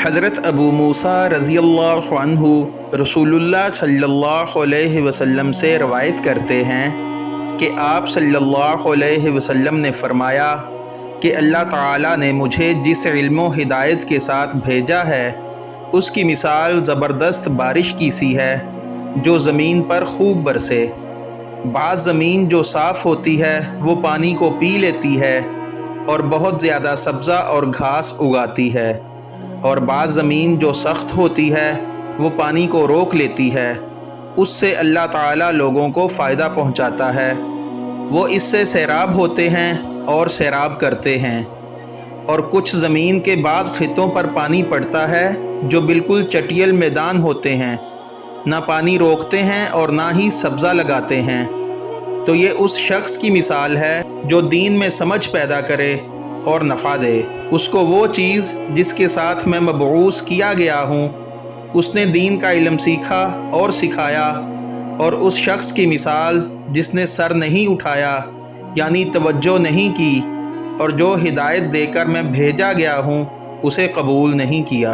हज़रत अबू मूसा रज़ी अल्लाह अन्हु रसूलुल्लाह सल्लल्लाहु अलैहि वसल्लम से रवायत करते हैं कि आप सल्लल्लाहु अलैहि वसल्लम ने फ़रमाया कि अल्लाह ताला ने मुझे जिस इल्म व हिदायत के साथ भेजा है उसकी मिसाल ज़बरदस्त बारिश की सी है जो ज़मीन पर खूब बरसे। बाज़ ज़मीन जो साफ़ होती है वो पानी को पी लेती है और बहुत ज़्यादा सब्ज़ा और घास उगाती है, और बाज़ ज़मीन जो सख्त होती है वो पानी को रोक लेती है। उससे अल्लाह ताला लोगों को फ़ायदा पहुँचाता है, वो इससे सैराब होते हैं और सैराब करते हैं। और कुछ ज़मीन के बाज़ खित्तों पर पानी पड़ता है जो बिल्कुल चटियल मैदान होते हैं, ना पानी रोकते हैं और ना ही सब्ज़ा लगाते हैं। तो ये उस शख्स की मिसाल है जो दीन में समझ पैदा करे और नफ़ा दे। उसको वो चीज़ जिसके साथ मैं मबऊस किया गया हूँ उसने दीन का इल्म सीखा और सिखाया, और उस शख्स की मिसाल जिसने सर नहीं उठाया यानी तवज्जो नहीं की और जो हिदायत देकर मैं भेजा गया हूँ उसे कबूल नहीं किया।